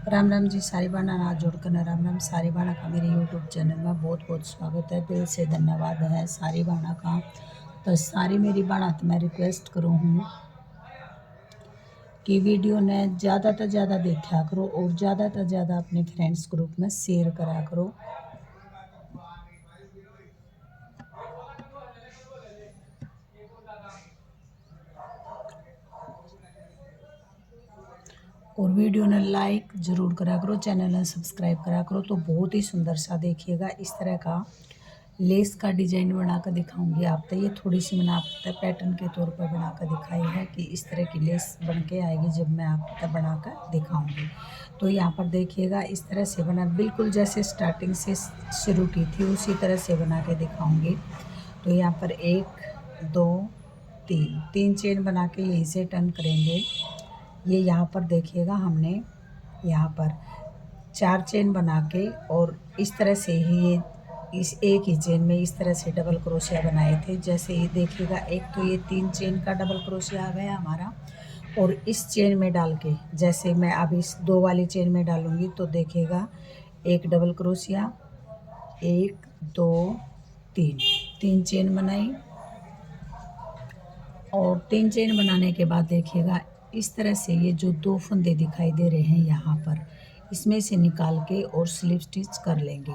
राम राम जी। सारी बाणा ना जोड़कर न राम राम। सारी बाणा का मेरे यूट्यूब चैनल में बहुत बहुत स्वागत है। दिल से धन्यवाद है सारी बाणा का। तो सारी मेरी बाणा तो मैं रिक्वेस्ट करूँ हूँ कि वीडियो ने ज़्यादा तो ज़्यादा देखा करो और ज़्यादा तो ज़्यादा अपने फ्रेंड्स ग्रुप में शेयर करा करो। और वीडियो ने लाइक ज़रूर करा करो, चैनल ने सब्सक्राइब करा करो। तो बहुत ही सुंदर सा देखिएगा, इस तरह का लेस का डिजाइन बना कर दिखाऊंगी आप। तो ये थोड़ी सी मैंने आपको पैटर्न के तौर पर बना कर दिखाई है कि इस तरह की लेस बन के आएगी जब मैं आपको बना कर दिखाऊंगी। तो यहाँ पर देखिएगा इस तरह से बना, बिल्कुल जैसे स्टार्टिंग से शुरू की थी उसी तरह से बना के दिखाऊंगी। तो यहाँ पर 1 2 3 चेन बना के यहीं से टर्न करेंगे। ये यहाँ पर देखिएगा हमने यहाँ पर 4 चेन बना के और इस तरह से ही ये इस एक ही चेन में इस तरह से डबल क्रोशिया बनाए थे। जैसे ये देखिएगा, एक तो ये 3 चेन का डबल क्रोशिया आ गया हमारा, और इस चेन में डाल के जैसे मैं अब इस 2 वाली चेन में डालूंगी तो देखिएगा एक डबल क्रोशिया, 1 2 3 चेन बनाई। और 3 चेन बनाने के बाद देखिएगा इस तरह से ये जो 2 फंदे दिखाई दे रहे हैं यहाँ पर, इसमें से निकाल के और स्लिप स्टिच कर लेंगे।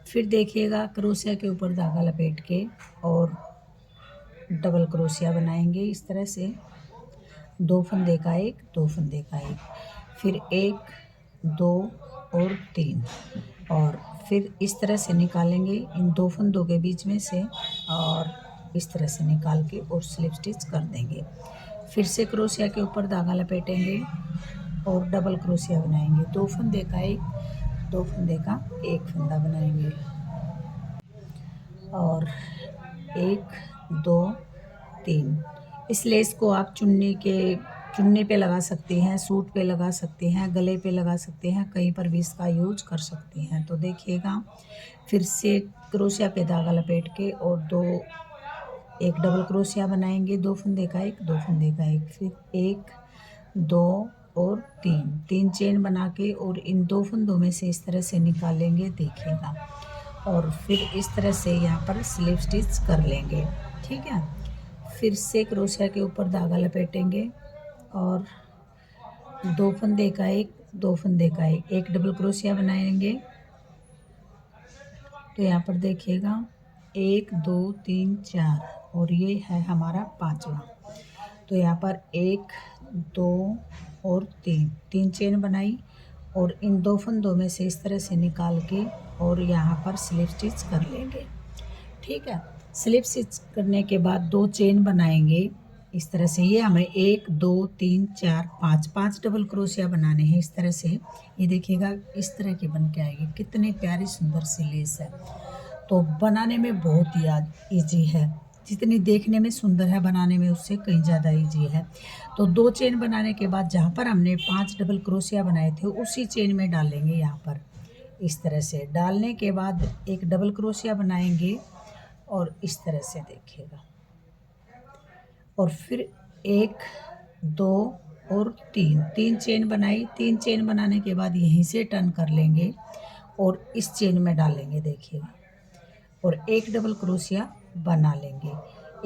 फिर देखिएगा क्रोशिया के ऊपर धागा लपेट के और डबल क्रोशिया बनाएंगे इस तरह से, 2 फंदे का एक, 2 फंदे का एक, फिर 1 2 और 3, और फिर इस तरह से निकालेंगे इन 2 फंदों के बीच में से, और इस तरह से निकाल के और स्लिप स्टिच कर देंगे। फिर से क्रोशिया के ऊपर धागा लपेटेंगे और डबल क्रोशिया बनाएंगे। 2 फंदे का एक, 2 फंदे का एक फंदा बनाएंगे, और 1 2 3। इस लेस को आप चुन्नी पे लगा सकते हैं, सूट पे लगा सकते हैं, गले पे लगा सकते हैं, कहीं पर भी इसका यूज कर सकते हैं। तो देखिएगा फिर से क्रोशिया पे धागा लपेट के और एक डबल क्रोशिया बनाएंगे, 2 फंदे का एक, 2 फंदे का एक, फिर 1 2 और 3 चेन बना के और इन 2 फंदों में से इस तरह से निकालेंगे देखिएगा, और फिर इस तरह से यहाँ पर स्लिप स्टिच कर लेंगे। ठीक है, फिर से क्रोशिया के ऊपर धागा लपेटेंगे और 2 फंदे का एक, 2 फंदे का एक डबल क्रोशिया बनाएंगे। तो यहाँ पर देखिएगा 1 2 3 4, और ये है हमारा 5वां। तो यहाँ पर 1 2 और 3 चेन बनाई और इन 2 फंदों में से इस तरह से निकाल के और यहाँ पर स्लिप स्टिच कर लेंगे। ठीक है, स्लिप स्टिच करने के बाद 2 चेन बनाएंगे इस तरह से। ये हमें 1 2 3 4 5 डबल क्रोशिया बनाने हैं इस तरह से। ये देखिएगा इस तरह की बन के आएगी, कितनी प्यारी सुंदर सी लेस है। तो बनाने में बहुत ही ईजी है, जितनी देखने में सुंदर है बनाने में उससे कहीं ज़्यादा ईजी है। तो 2 चेन बनाने के बाद जहाँ पर हमने 5 डबल क्रोशिया बनाए थे उसी चेन में डालेंगे। यहाँ पर इस तरह से डालने के बाद एक डबल क्रोशिया बनाएंगे और इस तरह से देखिएगा, और फिर 1 2 और 3 चेन बनाई। 3 चेन बनाने के बाद यहीं से टर्न कर लेंगे और इस चेन में डालेंगे देखिएगा, और एक डबल क्रोशिया बना लेंगे।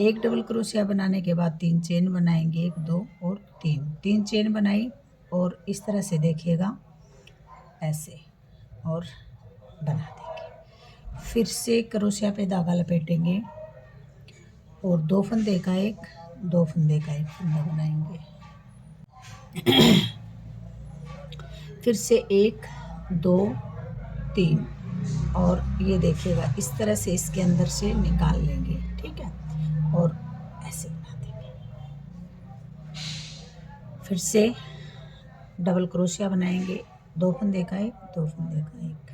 एक डबल क्रोशिया बनाने के बाद 3 चेन बनाएंगे, 1 2 और 3 चेन बनाई और इस तरह से देखिएगा ऐसे, और बना देंगे। फिर से क्रोशिया पे धागा लपेटेंगे और 2 फंदे का एक, 2 फंदे का एक फंदा बनाएंगे। फिर से 1 2 3, और ये देखिएगा इस तरह से इसके अंदर से निकाल लेंगे। ठीक है, और ऐसे बना देंगे। फिर से डबल क्रोशिया बनाएंगे, 2 फंदे का एक, 2 फंदे का एक।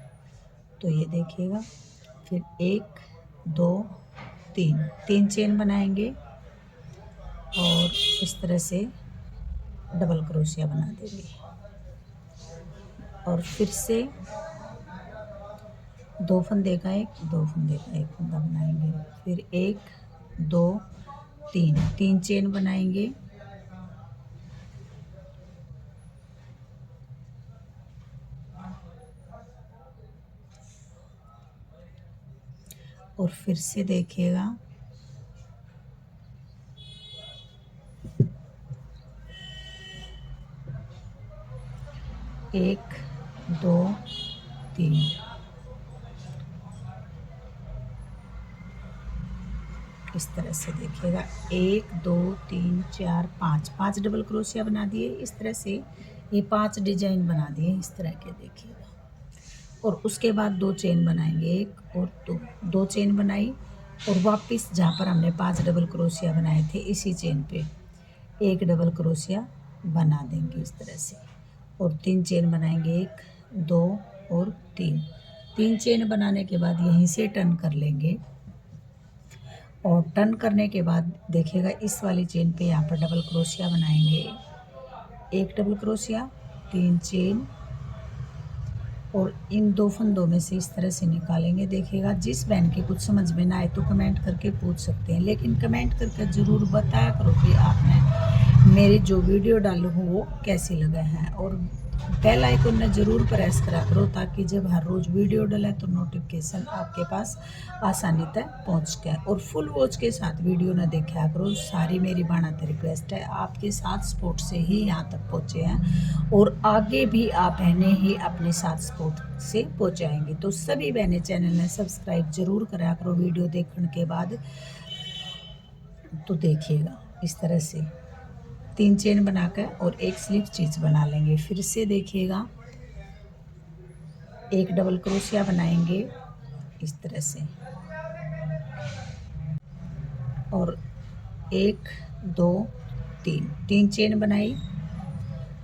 तो ये देखिएगा फिर 1 2 3 चेन बनाएंगे और इस तरह से डबल क्रोशिया बना देंगे, और फिर से 2 फंदे का एक, 2 फंदे का एक फंदा बनाएंगे। फिर 1 2 3 चेन बनाएंगे और फिर से देखिएगा। एक, दो, तीन, इस तरह से देखिएगा। एक, दो, तीन, चार, पाँच, पाँच डबल क्रोशिया बना दिए। इस तरह से ये 5 डिजाइन बना दिए इस तरह के, देखिएगा। और उसके बाद 2 चेन बनाएंगे, एक और दो चेन बनाई, और वापस जहाँ पर हमने 5 डबल क्रोशिया बनाए थे इसी चेन पे एक डबल क्रोशिया बना देंगे इस तरह से। और 3 चेन बनाएंगे, एक, दो और तीन। 3 चेन बनाने के बाद यहीं से टर्न कर लेंगे, और टर्न करने के बाद देखिएगा इस वाली चेन पे यहाँ पर डबल क्रोशिया बनाएंगे। एक डबल क्रोशिया, 3 चेन, और इन 2 फंदों में से इस तरह से निकालेंगे। देखिएगा, जिस बहन के कुछ समझ में ना आए तो कमेंट करके पूछ सकते हैं, लेकिन कमेंट करके ज़रूर बताया करो कि आपने मेरी जो वीडियो डालू हूँ वो कैसी लगा है। और बेल आइकन ने ज़रूर प्रेस करा करो, ताकि जब हर रोज़ वीडियो डले तो नोटिफिकेशन आपके पास आसानी तक पहुँच गए। और फुल वॉच के साथ वीडियो न देखा करो। सारी मेरी बाणत रिक्वेस्ट है, आपके साथ सपोर्ट से ही यहाँ तक पहुँचे हैं, और आगे भी आप बहनें ही अपने साथ सपोर्ट से पहुँचाएंगी। तो सभी बहनें चैनल ने सब्सक्राइब जरूर करा करो वीडियो देखने के बाद। तो देखिएगा इस तरह से 3 चेन बनाकर और एक स्लिप स्टिच बना लेंगे। फिर से देखिएगा, एक डबल क्रोशिया बनाएंगे इस तरह से, और एक, दो, तीन, 3 चेन बनाई।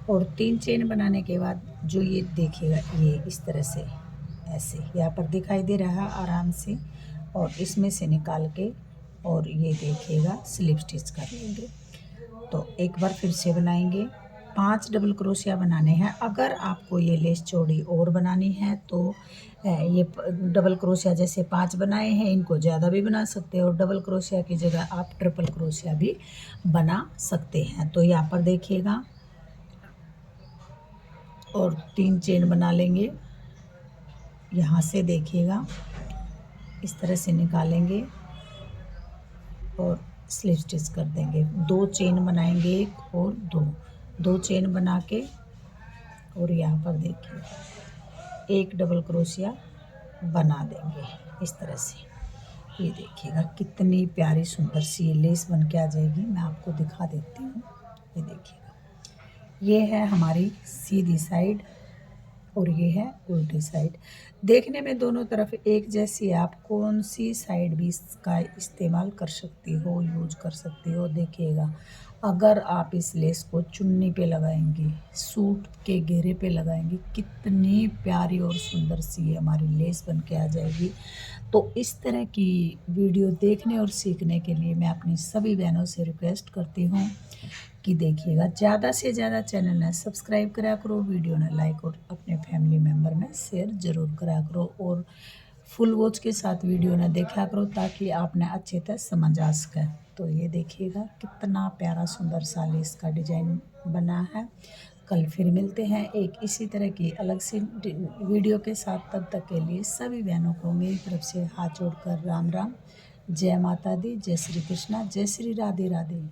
और 3 चेन बनाने के बाद जो ये देखिएगा, ये इस तरह से ऐसे यहाँ पर दिखाई दे रहा है आराम से, और इसमें से निकाल के और ये देखिएगा स्लिप स्टिच कर लेंगे। तो एक बार फिर से बनाएंगे, 5 डबल क्रोशिया बनाने हैं। अगर आपको ये लेस चौड़ी और बनानी है तो ये डबल क्रोशिया जैसे 5 बनाए हैं, इनको ज़्यादा भी बना सकते हो। और डबल क्रोशिया की जगह आप ट्रिपल क्रोशिया भी बना सकते हैं। तो यहाँ पर देखिएगा, और 3 चेन बना लेंगे। यहाँ से देखिएगा इस तरह से निकालेंगे और स्लिप स्टिच कर देंगे। 2 चेन बनाएंगे, एक और दो चेन बना के, और यहाँ पर देखिए एक डबल क्रोशिया बना देंगे इस तरह से। ये देखिएगा कितनी प्यारी सुंदर सी लेस बन के आ जाएगी। मैं आपको दिखा देती हूँ। ये देखिएगा, ये है हमारी सीधी साइड और ये है उल्टी साइड। देखने में दोनों तरफ एक जैसी, आप कौन सी साइड भी इसका इस्तेमाल कर सकती हो, यूज कर सकती हो। देखिएगा, अगर आप इस लेस को चुन्नी पे लगाएंगी, सूट के घेरे पे लगाएंगी, कितनी प्यारी और सुंदर सी हमारी लेस बन के आ जाएगी। तो इस तरह की वीडियो देखने और सीखने के लिए मैं अपनी सभी बहनों से रिक्वेस्ट करती हूँ कि देखिएगा, ज़्यादा से ज़्यादा चैनल ने सब्सक्राइब करा करो, वीडियो ने लाइक और अपने फैमिली मेम्बर में शेयर ज़रूर करा करो, और फुल वॉच के साथ वीडियो ने देखा करो ताकि आपने अच्छे तरह समझ आ सके। तो ये देखिएगा कितना प्यारा सुंदर सा लेस का डिजाइन बना है। कल फिर मिलते हैं एक इसी तरह की अलग सी वीडियो के साथ। तब तक के लिए सभी बहनों को मेरी तरफ से हाथ जोड़कर राम राम, जय माता दी, जय श्री कृष्णा, जय श्री राधे राधे।